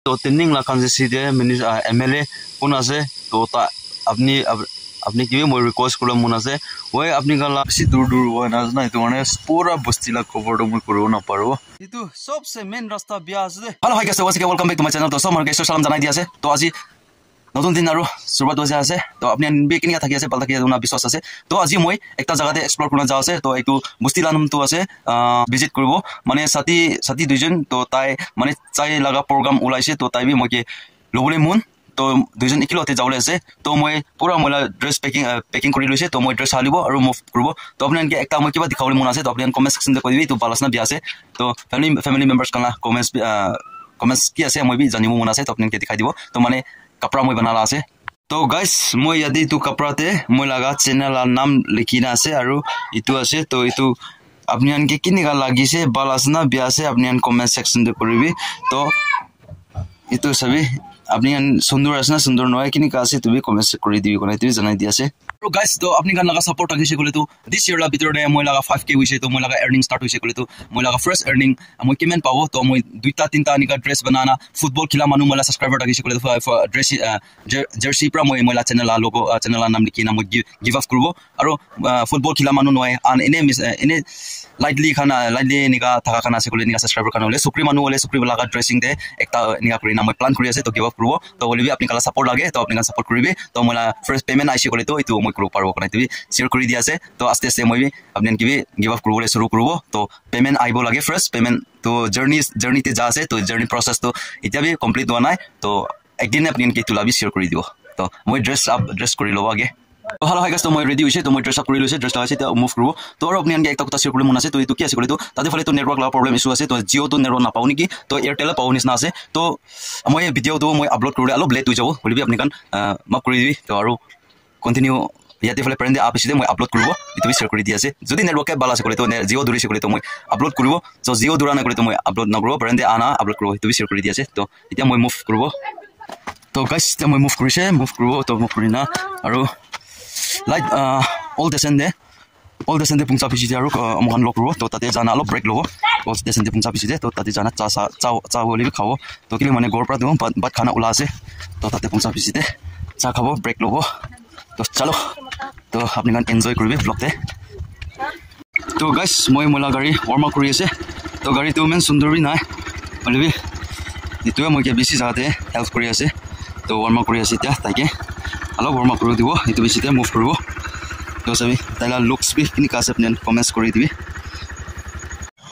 তো ট্রেনিং লা কানজেসিতে এমএলএ কোন আছে তো তা আপনি কি মই রিকোয়েস্ট করলাম মন আছে ওই আপনি গালা বেশি দূর দূর হয় না না তো মানে পুরা বস্তিলা কভার মই করব না পারো itu সবচেয়ে মেন রাস্তা বিয়া আছে hello hi guys once welcome back to my channel তো সমার গাইস সালাম জানাই দি আছে তো আজি নতুন দিন আৰু শুৰুৱাত হৈ আছে তো আপনি বেকিনিয়া থাকি আছে ভাল থাকি আছে বিশ্বাস আছে তো আজি মই একটা জায়গাতে এক্সপ্লোর করনা যা আছে তো এইটো বস্তিলা নামটো আছে ভিজিট কৰিব মানে সাথী দুইজন তো তাই মানে চাই লাগা প্রোগ্রাম ওলাইছে তো তাই বি মইকে লবলে মন তো দুইজন একিলতে যাবলৈ আছে তো মই পুরা মইলা ড্রেস পেকিং কৰি লৈছে তো মই ড্ৰেস হালিব আৰু মুভ কৰিব তো আপোনালোকে একটা মই কিবা দেখাবলৈ মন আছে তো আপোনালোকে কমেন্ট সেকশনতে কৈ দিবি তো বালাসনা বিয়া আছে তো ফ্যামিলি মেম্বার্স কানা কমেন্টস কি আছে মই বি জানিব মন আছে তো আপোনালোকে দেখাই দিব তো মানে कपड़ा मैं बनाला আছে तो गाइस मैं यदि तो कपड़ाते मैं लगा चैनल नाम लिखिना আছে আৰু ইটো আছে তো ইটো আপনি আনকে কিনিকা লাগিছে ভাল আছে না বিয়া আছে আপনি আন কমেন্ট সেকশন তে কৰিবি তো ইটো সবই আপনি আন সুন্দৰ আছে না সুন্দৰ নয় কিনিকা আছে তুমি কমেন্ট কৰি দিবি কোনে তুমি জানাই দি আছে তো গাইস তো আপনি গান লাগা সাপোর্ট ಆಗಿছে কলে তো দিস ইয়ার লা ভিতরে মই লাগা 5k হইছে তো মই লাগা আর্নিং স্টার্ট হইছে কলে তো মই লাগা ফার্স্ট আর্নিং মই কিমান পাবো তো মই দুইটা তিনটা আনিকা ড্রেস বানানা ফুটবল খেলা মানু মলা সাবস্ক্রাইবার ಆಗಿছে কলে তো ড্রেস জার্সি প্রা মই মলা চ্যানেল লোগো চ্যানেল নাম লিখি না মই গিভ আপ করব আৰু ফুটবল খেলা মানু নয় আন এনে লাইটলি নিকা থাকা খানা আছে কলে নিকা সাবস্ক্রাইবার খানা হলে সুপ্রি মানু হলে সুপ্রি লাগা ড্রেসিং দে একটা নিকা কৰি না মই প্ল্যান কৰি আছে তো গিভ আপ কৰব তো বলিবি আপনি কালা সাপোৰ্ট লাগে তো আপনি কালা সাপোৰ্ট কৰিবি তো মলা ফাৰ্স্ট পেমেন্ট আইছে কলে তো ইটো মই কৰিব পাৰবো কোনে তুমি শেয়াৰ কৰি দি আছে তো আস্তে আস্তে মই আপনি কি গিভ আপ কৰিবলৈ শুৰু কৰব তো পেমেন্ট আইব লাগে ফাৰ্স্ট পেমেন্ট তো জাৰ্নিতে যা আছে তো জাৰ্নি প্ৰসেস তো এটা বি কমপ্লিট হোৱা নাই তো একদিন আপনি কি তুলাবি শেয়াৰ কৰি দিব তো মই ড্ৰেস কৰি লব আগে তো হ্যালো হাই গাইস তো মই ৰেডি হইছে তো মই ড্ৰেস আপ কৰি লৈছে ড্ৰেস লাগাইছে তো মুভ কৰব তো আৰু আপনি আনকে একটা কথা শেয়াৰ কৰিব মন আছে তো ইটো কি আছে কলে তো তাতে ফলে তো নেটওয়ার্ক লা প্রবলেম ইস্যু আছে তো জিও তো নেটওয়ার্ক নাপাও নেকি তো এয়ারটেল পাও নিছনা আছে তো মই ভিডিও তো মই আপলোড কৰিলে অলপ লেট হৈ যাব বলিবি আপনি কান মাফ কৰি দিবি তো আৰু কন্টিনিউ ইয়াতে ফলে প্ৰেন্দে আপিছে মই আপলোড কৰিব ইটো শেয়াৰ কৰি দি আছে যদি নেটওয়াৰ্ক ভাল আছে কলে তো জিও দূৰিছে কলে তো মই আপলোড কৰিব তো জিও দূৰা না কলে তো মই আপলোড নকৰিব প্ৰেন্দে আনা আপলোড কৰিব ইটো শেয়াৰ কৰি দি আছে তো এতিয়া মই মুভ কৰিব তো গাইস এতিয়া মই মুভ কৰিব তো মুভ কৰি না আৰু লাইক অল দেসেন্ডে পুংচা পিছিতে আৰু মহান লগ কৰিব তো তাতে জানা অলপ ব্ৰেক ল'ব অল দেসেন্ডে পুংচা পিছিতে তো তাতে জানা চা বুলি খাব তো কিলে মানে গৰ পৰা দিও বাত খানা ওলা আছে তো তাতে পুংচা পিছিতে চা খাব ব্ৰেক ল'ব তো চলো তো আপনি গান এনজয় কৰিবি ব্লগতে তো গাইস মই মোলা গাড়ী ওয়াৰ্ম আপ কৰি আছে তো গাড়ীটো ইমান সুন্দৰ বি নাই বলিবি ইটোৱে মই বেছি জাগাতে হেল্প কৰি আছে তো ওয়াৰ্ম আপ কৰি আছে এতিয়া তাইকে অলপ ওয়াৰ্ম আপ কৰি দিব ইটো বেছিতে মুভ কৰিব তো সবি তাইলা লুকস বি কিনি কাছে আপনি কমেন্টস কৰি দিবি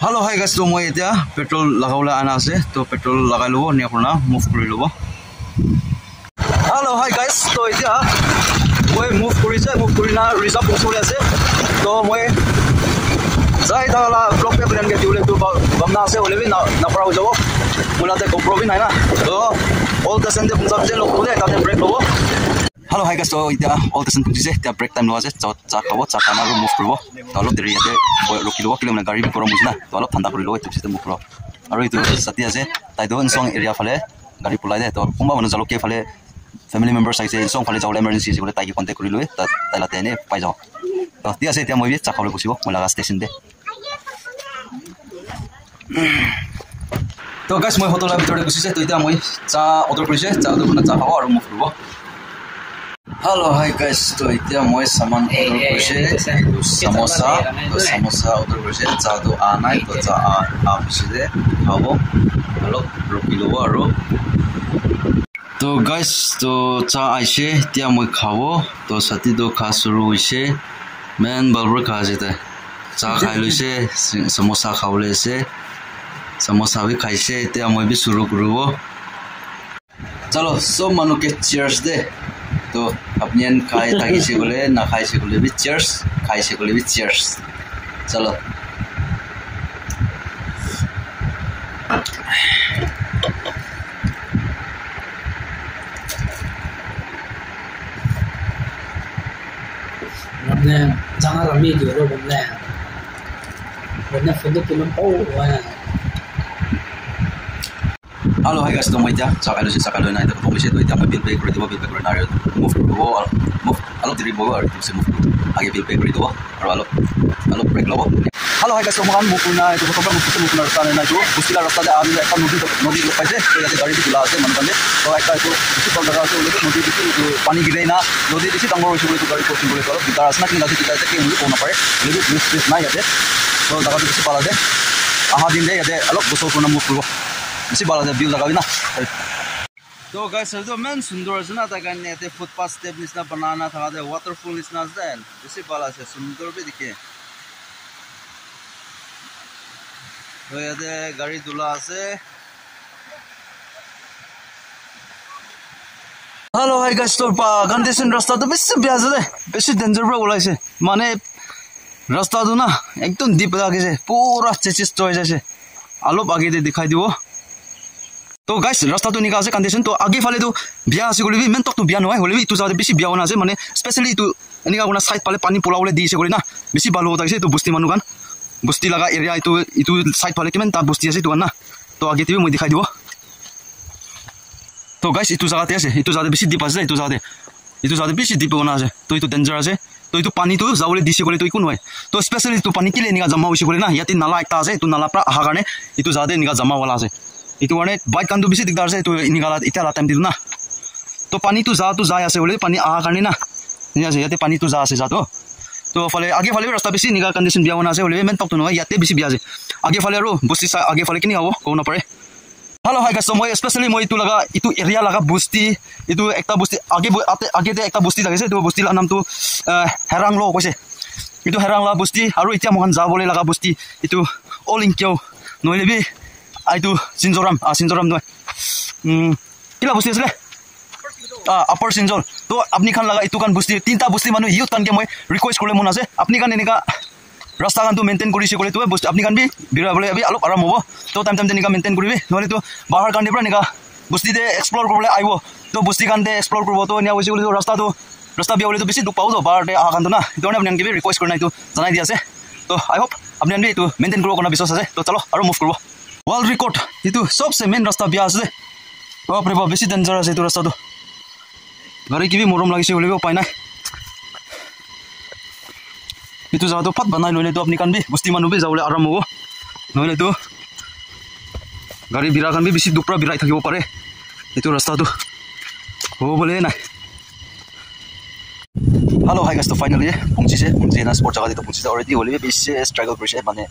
হ্যালো হাই গাইস তো মই এতিয়া পেট্ৰোল লাগাবলৈ আনা আছে তো পেট্ৰোল লগাই লব নি আপোনাৰ মুভ কৰি লব হ্যালো হাই গাইস তো এতিয়া মই মুভ কৰি না ৰিজাৰ্ভ পৌঁছলৈ আছে তো মই যাই থাকলা ব্লগ পে প্ল্যান কে দিলে তো ভাবনা আছে হলে भी না পড়া হৈ যাব মোলাতে কম্প্রোমি নাই না তো অল দ্য সেন্টে পুংসা যে লোক বলে তাতে ব্রেক লব হ্যালো হাই গাইস তো এতিয়া অল দ্য সেন্টে পুংসা তে ব্রেক টাইম লোৱা আছে চা খাব চা খানা আৰু মুভ কৰিব তো অলপ দেৰি ইয়াতে ৰখি লব কিলে মানে গাড়ী গৰম হৈছে না তো অলপ ঠাণ্ডা কৰি লব এইটো চিষ্টেম মুভ কৰিব আৰু এইটো সাথী আছে তাই তো ইনসং এৰিয়া ফালে গাড়ী পলাই দে তো কোনবা মানুহ জালকে ফালে ফ্যামিলি মেম্বার্স আইছে ইনসং ফালে যাওলে এমার্জেন্সি আছে বলে তাইকে কন্টাক্ট কৰি লৈ তাইলাতে এনে পাই যাও তো ঠিক আছে এতিয়া মই চা খাবলৈ গুছিব মই লাগা ষ্টেচন দে তো গাইস মই হোটেলৰ ভিতৰতে গুছিছে তো এতিয়া মই চা অৰ্ডাৰ কৰিছে চা দোকানত চা খাব আৰু মুভ কৰিব হ্যালো হাই গাইস তো এতিয়া মই সামান অৰ্ডাৰ কৰিছে সমোসা অৰ্ডাৰ কৰিছে চা তো আনাই তো চা আপিছে খাব অলপ ৰখি লব আৰু তো গাইস তো চা আইছে এতিয়া মই খাব তো সাথী তো খা শুরু হৈছে মেন বালবৰ খা যেতে চা খাই লৈছে সমোসা খাবলৈ আছে समोसा भी खाइसे এতিয়া মই भी शुरू करब चलो सब मानु के चीयर्स दे तो अपनी खाई থাকিছে গলে না খাইছে গলে भी चीयर्स খাইছে গলে भी चीयर्स चलो हमने जाना रमी दियो रो हमने photo kilo O Halo hai guys, to moi dia sakalo na ito ko to dia mo bill pay ko na muv ko move alop diri bo ar to se move আগে বিল brake কৰি দিব আৰু অলপ brake ল'ব Hello, hi guys. So, mga mukuna ito ko pang mukuna rasta na ito. Bustila rasta da ami ekta nodi lo paise. So, yate gari dula ase manukande. So, ekta ito bisi pal daga ase uleke nodi bisi ito pani gire na. Nodi bisi tangor hoise bole to gari crossing bole karo. Bitar asna kin lagi kita ase ke uli kona pare. Uleke bisi na yate. So, daga bisi pala de. Aha din de yate alok boso kona mukuro. Bisi pala de bill daga bina. So, guys, ito man sundor ase na tagan yate footpath step nisna banana thaga de waterfall nisna ase. Bisi pala ase sundor be dikhe. So, yate gari dula ase. Hello, hi guys. So, condition rasta to besi bya ase, besi danger bro ulaise. Mane rasta to na ekdom deep lage se, pura chechis toy jaise. Alop age de dikhai dibo. To guys, rasta to nika ase condition to age phale to bya ase gole bi men tok to bya no hai, hole bi tu jade besi bya hona ase mane especially tu enika gona side phale pani pulaule di ase gole na besi balo hota ase to busti manu kan. Busti laga area itu side phale kimen ta busti ase tu na to age tibi moi dikhai dibo to guys itu jaga te ase itu jade bisi deep ase itu jade bisi deep ona ase to itu danger ase to itu pani tu jawle dise gole to ikun hoy to especially tu pani kile niga jama hoise gole na yati nala ekta ase tu nala pra aha garne itu jade niga jama wala ase itu garne bike kan tu bisi dikdar ase tu inigala itala time didu na to pani tu ja ase gole pani aha garne na ni ase yati pani tu ja ase ja to तो फले आगे फले रास्ता बेसी निगा condition बिया होना से होले मेन टक तो न याते बेसी बिया जे आगे फले रो बुस्ती सा आगे फले किनि आबो को न परे हेलो हाय गाइस মই स्पेशली মই इतु लगा इतु एरिया लगा बुस्ती इतु एकटा बुस्ती आगे दे एकटा बुस्ती लागिसे तो बुस्ती ला नाम तो हेरांग लो कइसे इतु हेरांग ला बुस्ती आरो इতিয়া मोहन जा बोले लगा बुस्ती इतु ऑल इन क्यो नइले बि आइतु सिनजोराम नय किला बुस्ती असले अपर सिंजल तो अपनी खान लगा इतु कान बुस्ती तीनटा बुस्ती मानु यूथ कान के মই रिक्वेस्ट करले मन आसे अपनी कान एनिका रास्ता कान तो मेंटेन करिसे कले तो बुस्ती अपनी कान बि बिरा बोले अबि अलप आराम होबो तो टाइम एनिका मेंटेन करिबे नले तो बाहर कान देबरा एनिका बुस्ती दे एक्सप्लोर करले आइबो तो बुस्ती कान दे एक्सप्लोर करबो तो निया होइसे तो रास्ता बिया बोले तो बेसी दुख पाउ तो बाहर दे आ कान तो ना तो ने अपनी के रिक्वेस्ट करना तो जनाइ दि आसे तो आई होप अपनी बि तो मेंटेन करबो कोना विश्वास आसे तो चलो आरो मूव करबो वर्ल्ड रिकॉर्ड इतु सबसे मेन रास्ता बिया आसे बाप रे बाप बेसी डेंजर आसे तो रास्ता तो गाड़ी की भी मोरम लगी से बोले उपाय ना इतु जातो फट बनाइ लइले तो अपनी कान भी बुस्ती मानु भी जावले आराम हो नइले तो गाड़ी बिरा कान भी बेसी दुपरा बिराइ থাকিব पारे इतु रास्ता तो हो बोले ना हेलो हाय गाइस तो फाइनली पहुंची ना स्पॉट जगह तो पहुंची ऑलरेडी होले बेसी स्ट्रगल प्रेशर माने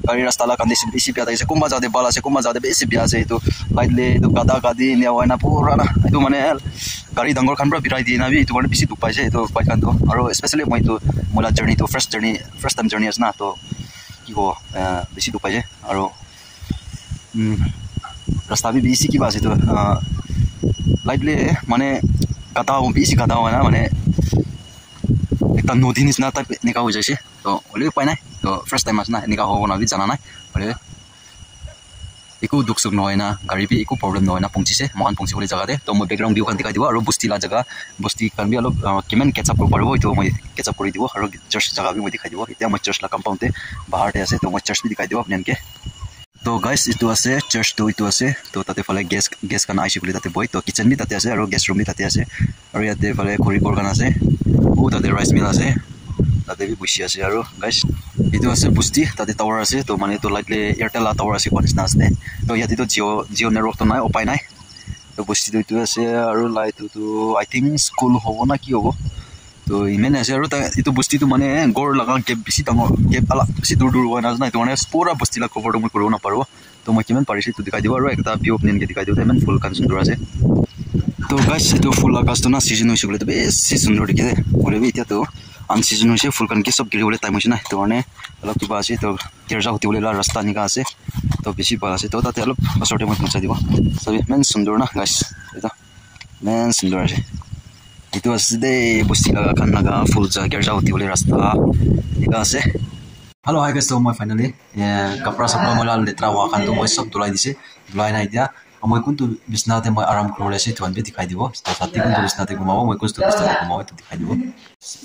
गाड़ी रास्ता ला कंडीशन बेसी प्यादा से कुम्बा जादे बाला से कुम्बा जादे बेसी बिया से तो लाइटले तो गादा गादी ने वाना पूरा ना तो माने गाड़ी दंगर खान पर बिराइ दिना भी तो माने बेसी दुख पाइसे तो बाइक कान तो और स्पेशली মই तो मोला जर्नी तो फर्स्ट टाइम जर्नी है ना तो की हो बेसी दुख पाइसे और रास्ता भी बेसी की बात है तो लाइटले माने गादा हो बेसी गादा हो ना माने एकटा नदी निसना टाइप निका हो जाइसे तो ओले उपाय নাই तो फर्स्ट टाइम आसना निका हो ना भी जाना নাই ओले एको दुख सुख नय ना गाड़ी भी एको प्रॉब्लम नय ना पहुंचिसे महान पहुंची बोले जगह दे तो मैं बैकग्राउंड व्यू कान दिखाइ दिबो और बुस्ती ला जगह बुस्ती कान भी अलग केमेन कैच अप कर पारबो तो मैं कैच अप करि दिबो और चर्च जगह भी मैं दिखाइ दिबो इতিয়া मैं चर्च ला कंपाउंड ते बाहर ते आसे तो मैं चर्च भी दिखाइ दिबो अपने के तो गाइस इतु आसे चर्च तो इतु आसे तो ताते फले गेस कान आइसे बोले ताते बय तो किचन भी ताते आसे और गेस्ट रूम भी ताते आसे और याते फले करिडोर कान आसे ओ ताते राइस मिल आसे ताते भी बुसी आसे और गाइस इतु आसे बुस्ती ताते टावर आसे तो माने तो लाइटले एयरटेल ला टावर आसे कोनिसना आसे तो याते तो जियो नेटवर्क तो নাই उपाय নাই तो बुस्ती तो इतु आसे और लाइट तो आई थिंक स्कूल होबो ना की होबो तो इमेन आसे और इतु बुस्ती तो माने गोर लगा गेप बेसी तंग गेप आला बेसी दूर होय ना तो माने पूरा बुस्ती ला कवर तो মই करबो ना पारबो तो मैं किमान पारिसे तो दिखाइ दिबो और एकटा व्यू प्लेन के दिखाइ दिबो इमेन फुल कान सुंदर आसे तो गाइस तो फुल आकाश तो ना सीजन होइसे बोले तो बेसी सुंदर दिखे बोले भी इতিয়া तो अन सीजन होइसे फुल कान के सब गिरे बोले टाइम होइसे ना तो माने अलग किबा आसे तो केरजा होते बोले ला रास्ता निका आसे तो बेसी बा आसे तो ताते अलग बसरते मैं पहुंचा दिबो सबै मेन सुंदर ना गाइस एटा मेन सुंदर आसे इतो आसे दे बुस्ती लगा कान लगा फुल जा केरजा होते बोले रास्ता निका आसे हेलो हाय गाइस तो मैं फाइनली कपड़ा सब मोला लेत्रा वा कान तो मैं सब दुलाई दिसे दुलाई ना इতিয়া মই কোনটো বিছনাতে মই আৰাম কৰি আছে তো আনবে দেখাই দিব তো সাথী কোনটো বিছনাতে ঘুমাব মই কোনটো বিছনাতে ঘুমাব তো দেখাই দিব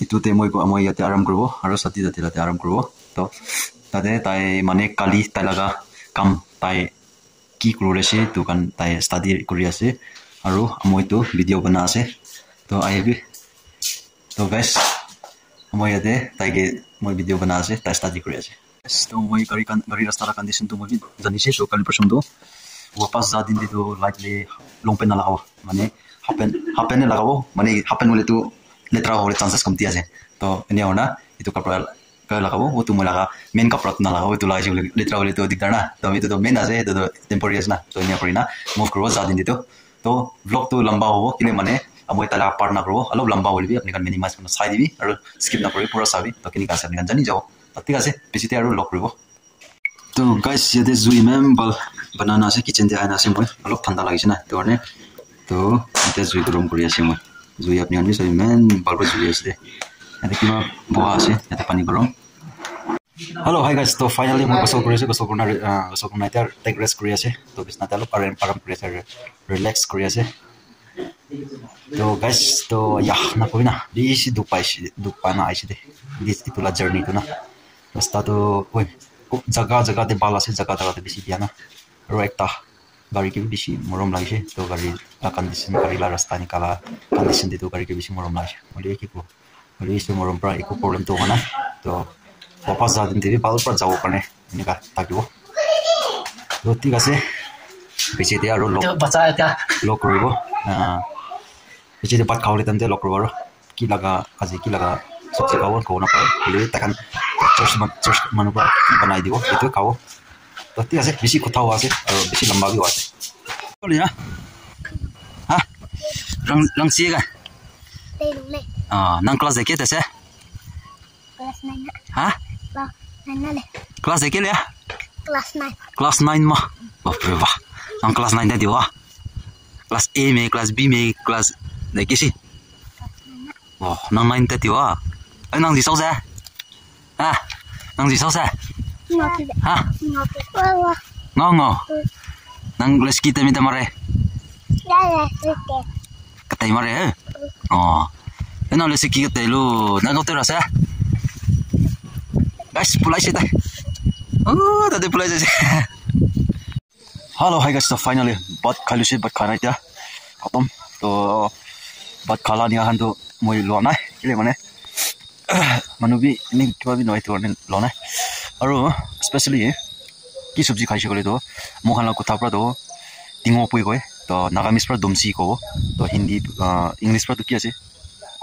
ইটোতে মই ইয়াতে আৰাম কৰিব আৰু সাথী তাতে আৰাম কৰিব তো তাতে তাই মানে কালি তাই লাগা কাম তাই কি কৰি আছে তো কান তাই ষ্টাডি কৰি আছে আৰু মই তো ভিডিও বনা আছে তো আইবি তো গাইস মই ইয়াতে তাইকে মই ভিডিঅ' বনাই আছে তাই ষ্টাডি কৰি আছে তো মই গাড়ী ৰাস্তাৰ কণ্ডিশ্যনটো মই জানিছে তো কালি প্ৰথমটো ৱাপাছ যা দিন দিটো লাইটলি লং পেণ্ট নালাগাব মানে হাফ পেণ্ট লগাব মানে হাফ পেণ্ট হ'লেতো লেতেৰা হ'বলৈ চান্সেছ কমতি আছে তো এনে হ'না এইটো কাপোৰ লগাব তো মই লগা মেইন কাপোৰত নালাগাব এইটো লগাইছে বুলি লেতেৰা হ'লেতো দিগদাৰ না তো এইটোতো মেইন আছে এইটোতো টেম্পৰেৰী আছে না তো এনে কৰি না মুভ কৰিব যা দিন দিটো তো ব্লগটো লম্বা হ'ব কিন্তু মানে মই তাই পাৰ্ট নকৰোঁ অলপ লম্বা হ'লে আপুনি মিনিমাইজ কৰি চাই দিবি আৰু স্কিপ নকৰি পুৰা চাবি তো কেনেকৈ আছে আপুনি জানি যাব ঠিক আছে বেছিতে আৰু লগ কৰিব তো গাইছ ইয়াতে জুই ইমান ভাল বনানা আছে কিচেনতে আইনা আছে মই অলপ ঠাণ্ডা লাগিছে না তো কাৰণে তো এতিয়া জুই গৰম কৰি আছে মই জুই আপুনি আনি চাই ইমান ভালকৈ জুই আছে ইয়াতে কিবা বহা আছে ইয়াতে পানী গৰম হেল্ল' হাই গাইছ তো ফাইনেলি মই গছৰ কৰি আছোঁ গছৰ কোণা এতিয়া টেক ৰেষ্ট কৰি আছে তো বিচনাতে অলপ আৰাম কৰি আছে ৰিলেক্স কৰি আছে তো গাইছ তো নকবি না বেছি দুখ পাই না আহিছে দে ইটোলা জাৰ্ণিটো না ৰাস্তাটো ঐ জাগাতে ভাল আছে জাগাতে বেছি দিয়া না আৰু একটা গাড়ীকে বেছি মৰম লাগিছে তো গাড়ীৰ কণ্ডিশ্যন গাড়ীলা ৰাস্তা নিকালা কণ্ডিশ্যন দিটো গাড়ীকে বেছি মৰম লাগিছে হ'লে কি কওঁ হ'লে ইটো মৰম পৰা একো প্ৰব্লেমটো হোৱা নাই তো ৱাপাছ যা দিন দিবি ভাল পৰা যাব কাৰণে এনেকুৱা থাকিব তো ঠিক আছে বেছিতে আৰু লগ কৰিব বেছিতে ভাত খাবলৈ তেন্তে লগ কৰিব আৰু কি লগা আজি কি লগা চব্জি খাব ক'ব নাপায় হ'লে তাখন চাৰ্চ মানুহ পৰা বনাই দিব সেইটো খাব তো ঠিক আছে বেছি কথাও আছে আৰু বেছি লম্বাও আছে ৰংচিয়েগা nang kelas deket ya kelas 9 hah kelas deket ya kelas 9 mah wah nang kelas 9 tadi wah kelas A me kelas B me kelas deket sih wah nang 9 tadi wah nang di sausa nang di sausa hah ngo nang kelas kita minta mare katai mare oh nó lấy cái tay luôn nó có tên là sao guys pulai sih tay tadi pulai sih hello hi guys so finally bat khalu sih bat khana dia khatam to bat khala ni han to moi lo nai kile mane manu bi ni kiba bi noi to lo nai aru especially ki sabji khaise kole to mohan la kotha pra to tingo pui goi to nagamis pra domsi ko to hindi english pra to ki ase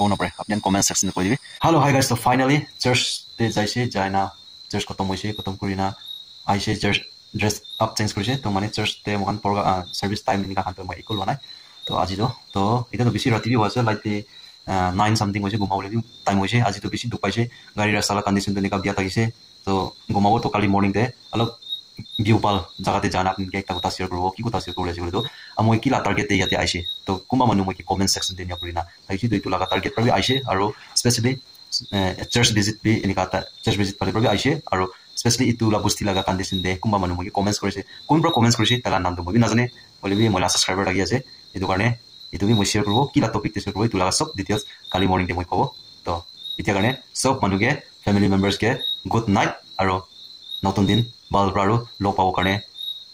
কোন পৰে আপুনি comment সেকশনে কৈ দিবি hello' hi guys তো finally search তে যাইছে যায়না চাৰ্চ খতম হৈছে খতম কৰি না আইছে চাৰ্চ ড্ৰেছ আপ চেঞ্জ কৰিছে তো মানে চাৰ্চ তে মহান পৰগা সাৰ্ভিস টাইম নিকা হাতে মই ইকুল বনাই তো আজি তো এটা তো বেছি ৰাতি বি হৈছে লাইক 9 সামথিং হৈছে ঘুমাবলৈ টাইম হৈছে আজি তো বেছি দুপাইছে গাড়ী ৰাস্তাৰ কণ্ডিশ্যন তে নিকা দিয়া থাকিছে তো ঘুমাব তো কালি মৰ্নিং তে অলপ ভিউ পাল জাগাতে জানা আপুনি একটা কথা শেয়াৰ কৰিব কি কথা শেয়াৰ কৰিছে বুলি তো মই কি লা টাৰ্গেট তে ইয়াতে আইছে তো কোনবা মানুহ মই কি কমেন্ট সেকশন তে নিয়া কৰিনা তাইছি দুইটো লাগা টাৰ্গেট পৰা আইছে আৰু স্পেশালি চাৰ্চ ভিজিট বি এনিকা চাৰ্চ ভিজিট পালে পৰা আইছে আৰু স্পেশালি ইটো লা বস্তি লাগা কণ্ডিশ্যন দে কোনবা মানুহ মই কমেন্টছ কৰিছে কোন পৰা কমেন্টছ কৰিছে তাৰ নামটো মই নাজানে বলে বি মই সাবস্ক্ৰাইবাৰ লাগি আছে এটো কাৰণে এটো মই শেয়াৰ কৰিব কি লা টপিক তে শেয়াৰ কৰিব ইটো লাগা সব ডিটেইলছ কালি মৰ্নিং তে মই কব তো এতিয়া কাৰণে সব মানুহকে ফ্যামিলি মেম্বাৰ্স কে গুড নাইট আৰু নতুন দিন ভাল আৰু লগ পাব কাৰণে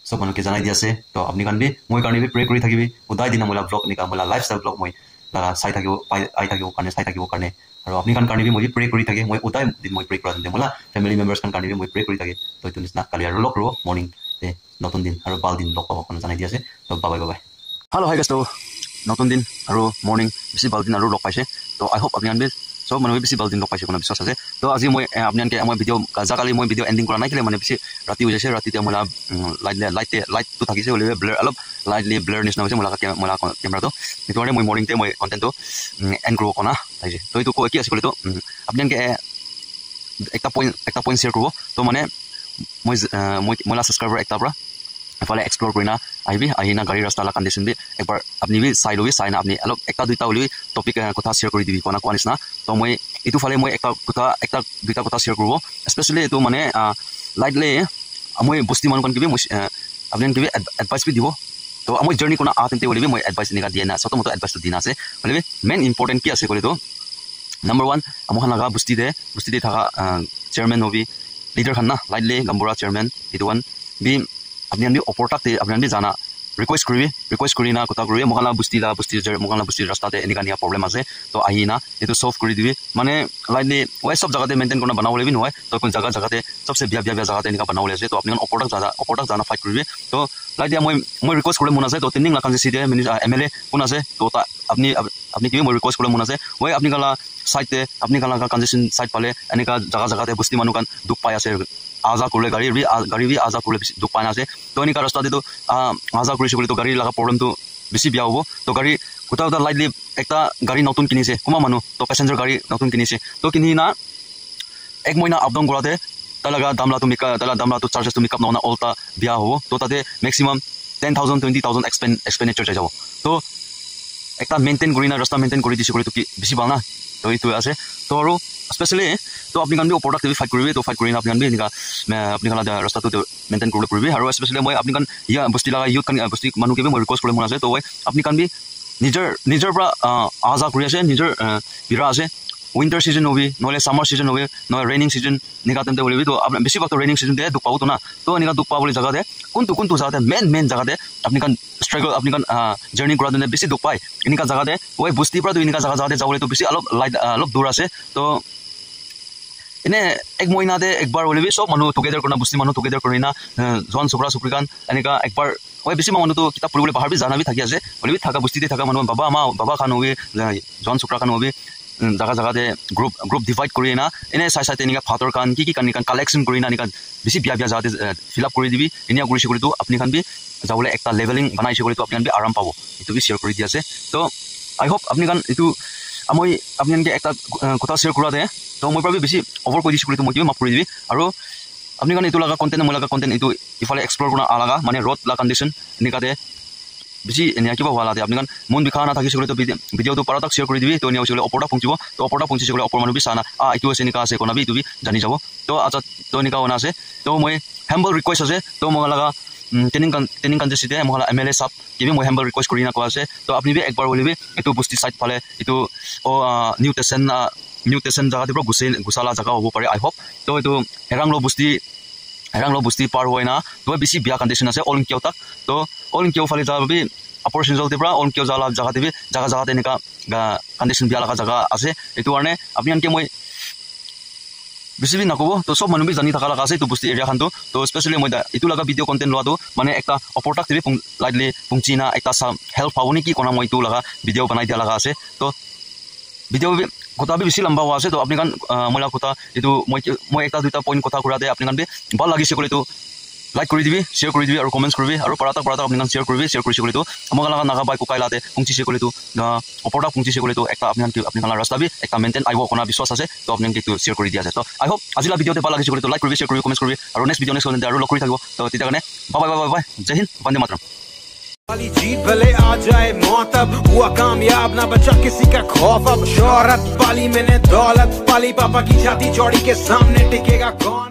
সব মানুহকে জানাই দি আছে তো আপুনি কান্দি মই কাৰণে প্ৰে কৰি থাকিবি উদাই দিনা মোলা ব্লগ নিকা মোলা লাইফষ্টাইল ব্লগ মই লাগা চাই থাকিব আই থাকিব কাৰণে চাই থাকিব কাৰণে আৰু আপুনি কাৰণে মই প্ৰে কৰি থাকে মই উদাই দিন মই প্ৰে কৰা দিন মোলা ফ্যামিলি মেম্বাৰ্স কাৰণে মই প্ৰে কৰি থাকে তো ইটো নিচিনা কালি আৰু লগ ৰব মৰ্নিং তে নতুন দিন আৰু ভাল দিন লগ পাব কাৰণে জানাই দি আছে তো bye bye hello' hi guys তো নতুন দিন আৰু মৰ্নিং বেছি ভাল দিন আৰু লগ পাইছে তো আই হোপ আপুনি আনবে সব মানুহে বেছি ভাল দিন লগ পাইছে কোনো বিশ্বাস আছে তো আজি মই আপোনালোকে মই ভিডিঅ' কালি মই ভিডিঅ' এণ্ডিং কৰা নাই কেলে মানে বেছি ৰাতি হৈ যাইছে ৰাতিতে মোলা লাইটটো থাকিছে হ'লে ব্লাৰ অলপ লাইটলি ব্লাৰ নিচিনা হৈছে মোলা কেমেৰাটো সেইটো কাৰণে মই মৰ্নিংতে মই কণ্টেণ্টটো এণ্ড কৰিব কনা আহিছে তো এইটো কি আছে ক'লেতো আপোনালোকে একটা পইণ্ট শ্বেয়াৰ কৰিব তো মানে মই ছাবস্ক্ৰাইবাৰ একটাৰ পৰা এফালে এক্সপ্ল'ৰ কৰি না আহিবি আহি না গাড়ী ৰাস্তা কণ্ডিশ্যন বি একবাৰ আপুনি বি চাই ল'বি চাই না আপুনি অলপ একটা দুটা হ'লেও টপিক কথা শ্বেয়াৰ কৰি দিবি কোৱা নিচিনা তো মই এইটো ফালে মই একটা দুটা কথা শ্বেয়াৰ কৰিব স্পেচিয়েলি এইটো মানে লাইটলি মই বস্তি মানুহ কিবি মই আপুনি কিবি এডভাইচ বি দিব তো মই জাৰ্ণি কৰা তেন্তে হ'লে মই এডভাইচ এনেকুৱা দিয়া নাই চতমতো এডভাইচটো দিয়া আছে হ'লে মেইন ইম্পৰ্টেণ্ট কি আছে ক'লেতো নাম্বাৰ 1 আমাৰ লগা বস্তিতে থকা চেয়াৰমেন হবি লিডাৰ খান না লাইটলি গাম্বৰা চেয়াৰমেন এইটো ওৱান বি আপুনি অপৰতাতে আপুনি জানা ৰিকুৱেষ্ট কৰিবি ৰিকুৱেষ্ট কৰি না কথা কৰি মোকালা বস্তি মোকালা বস্তি ৰাস্তাতে এনেকা নিয়া প্ৰব্লেম আছে তো আহি না এইটো সলভ কৰি দিবি মানে লাইকলি ওই সব জায়গাতে মেইনটেইন কৰনা বনাব লাগিব নহয় তো কোন জায়গাতে সবচে বিয়া জায়গাতে এনেকা বনাব আছে তো আপুনি অপৰটাক জানা ফাইট কৰিবি তো লাইক মই ৰিকুৱেষ্ট কৰিলে মন আছে তো তিনিং লাখান সিটি MLA কোন আছে তো আপনি কি মই ৰিকুৱেষ্ট কৰিলে মন আছে ওই আপনি কালা সাইডতে আপনি কালা কনজেশন সাইড পালে এনেকা জায়গাতে বস্তি মানুহ কান দুখ পাই আছে आजा करले गाड़ी भी आजा करले दुख पाना আছে তো এনিকা রাস্তাতে তো आजा কৰিছে বলি তো গাড়ী লাগা প্ৰবলেম তো বেছি বিয়া হ'ব তো গাড়ী কোটা লাইটলি একটা গাড়ী নতুন কিনিছে কোমা মানুহ তো প্যাসেঞ্জাৰ গাড়ী নতুন কিনিছে তো কিনি না এক মহিনা আপডাউন কৰাতে তালাগা দামলা তো চার্জেস তো মেকআপ না অলটা বিয়া হ'ব তো তাতে ম্যাক্সিমাম 10,000 20,000 এক্সপেন্ডিচার যাব তো একটা মেইনটেইন কৰি না ৰাস্তা মেইনটেইন কৰি দিছে তো কি বেছি ভাল না তো এইটো আছে তো আৰু স্পেশালি তো আপনি কান প্রোডাক্ট ফাইট করবি তো ফাইট করি আপনি কান এনেকা আপনি কালা রাস্তাটো মেইনটেইন করলে করবি আর স্পেশালি মই আপনি কান ইয়া বস্তি লাগা ইউথ কান বস্তি মানুকে মই রিকোয়েস্ট করলে মন আছে তো আপনি কান নিজের পৰা আজা কৰি আছে নিজেৰ বিৰা আছে উইন্টার সিজন হবি নহলে সামার সিজন হবি নহলে রেইনিং সিজন নিকা তেমতে বলিবি তো আপনি বেশি ভাগ তো রেইনিং সিজন দিয়ে দুখ পাবো তো না তো এনেকা দুখ পাবলি জায়গাতে কোনটো জায়গাতে মেইন জায়গাতে আপনি কান স্ট্রাগল আপনি কান জার্নি করা দিনে বেশি দুখ পায় এনেকা জায়গাতে ওই বস্তিৰ পৰা তো এনেকা জায়গাতে যাবলৈ তো বেছি অলপ দূৰ আছে তো এনে এক মহিনাতে একবাৰ ওলিবি সব মানুহ টুগেদাৰ কৰনা বস্তি মানুহ টুগেদাৰ কৰি না জন চুকৰা চুকৰিকান এনেকা একবাৰ ওই বেছি মানুহ তো কিতাপ পঢ়িবলৈ পাহাৰবি জানাবি থাকি আছে ওলিবি থাকা বস্তিতে থাকা মানুহ বাবা খান হবি জন চুকৰা খান হবি জায়গাতে গ্ৰুপ ডিভাইড কৰি না এনে চাই এনেকা ফাটৰ কান কি কান কালেকশ্যন কৰি না এনেকা বেছি বিয়া জায়গাতে ফিল আপ কৰি দিবি এনে কৰিছে কৰি তো আপনি খান বি যাবলৈ একটা লেভেলিং বনাইছে কৰি তো আপনি খান বি আৰাম পাব এইটো বি শ্বেয়াৰ কৰি দি আছে তো আই হোপ আপনি খান এইটো মই আপনি একটা কথা শ্বেয়াৰ কৰাতে তো মই ভাবি বেছি ওভাৰ কৰি দিছোঁ মই কিবা মাফ কৰি দিবি আৰু আপনি কাৰণে এইটো লাগা কন্টেন্ট মই লাগা কন্টেন্ট এইটো ইফালে এক্সপ্লোৰ কৰা আলাগা মানে ৰোড লা কন্ডিশন এনেকাতে বেছি এনে কিবা হোৱা লাতে আপনি কান মন বিখা না থাকিছে তো ভিডিওটো পাৰাতাক শেয়াৰ কৰি দিবি তো নিয়া হৈছিল অপৰটা পঞ্চিব তো অপৰটা পঞ্চিছে গলে অপৰ মানুহ বি চানা এইটো আছে এনেকা আছে কোনাবি তুমি জানি যাব তো আচ্ছা তো এনেকা হোৱা আছে তো মই হেম্বল ৰিকুৱেষ্ট আছে তো মই লাগা টেনিং কাঞ্জেসিতে মহলা MLA সাপ কিবি মই হেম্বল ৰিকুৱেষ্ট কৰি না কোৱা আছে তো আপনি বি একবাৰ বলিবি এইটো বস্তি সাইড ফালে এইটো নিউ টেশন জায়গাতে পুৰো গুছালা জায়গা হব পাৰে আই হোপ তো এইটো হেৰাংলো বস্তি পাৰ হয় না তো বেছি বিয়া কন্ডিশন আছে অল ইনকিও তাক তো অল ইনকিও ফালে যাবি অপারেশন জলতে পুরা অল ইনকিও জায়গাতে এনেকা কন্ডিশন বিয়া লাগা জায়গা আছে এইটো কাৰণে আপনি আনকে মই বেছি নকব তো সব মানুহ জানি থাকা লাগা আছে এইটো বস্তি এরিয়া খানটো তো স্পেশালি মই এইটো লাগা ভিডিও কন্টেন্ট লোৱাটো মানে একটা অপৰটাক টিভি লাইটলি পুংচিনা একটা হেল্প পাব নেকি কোনা মই এইটো লাগা ভিডিও বনাই দিয়া লাগা আছে তো ভিডিও কথা বেছি লম্বা হোৱা আছে তো আপনি কান মইলা কথা এইটো মই একটা দুটা পইণ্ট কথা কৰাতে আপনি কান ভাল লাগিছে ক'লে তো লাইক কৰি দিবি শ্বেয়াৰ কৰি দিবি আৰু কমেণ্টছ কৰিবি আৰু পাৰাতাক আপনি কান শ্বেয়াৰ কৰিছে ক'লে তো আমাক লাগা নাগা বাই কুকাইলাতে পুংচিছে ক'লে তো অপৰটা পুংচিছে ক'লে তো একটা আপনি কান ৰাস্তা বি একটা মেইনটেইন আইব কোনা বিশ্বাস আছে তো আপনি এইটো শ্বেয়াৰ কৰি দিয়া আছে তো আই হোপ আজিলা ভিডিওতে ভাল লাগিছে ক'লে তো লাইক কৰিবি শ্বেয়াৰ কৰিবি কমেণ্টছ কৰিবি আৰু নেক্সট ভিডিও নেক্সট কন্টেন্ট আৰু লগ কৰি থাকিব তো তেতিয়া কাৰণে বাই জয় হিন্দ বন্দে মাতৰম वाली जीत भले आ जाए मौत अब हुआ कामयाब ना बचा किसी का खौफ अब शोहरत पाली मैंने दौलत पाली पापा की छाती चौड़ी के सामने टिकेगा कौन।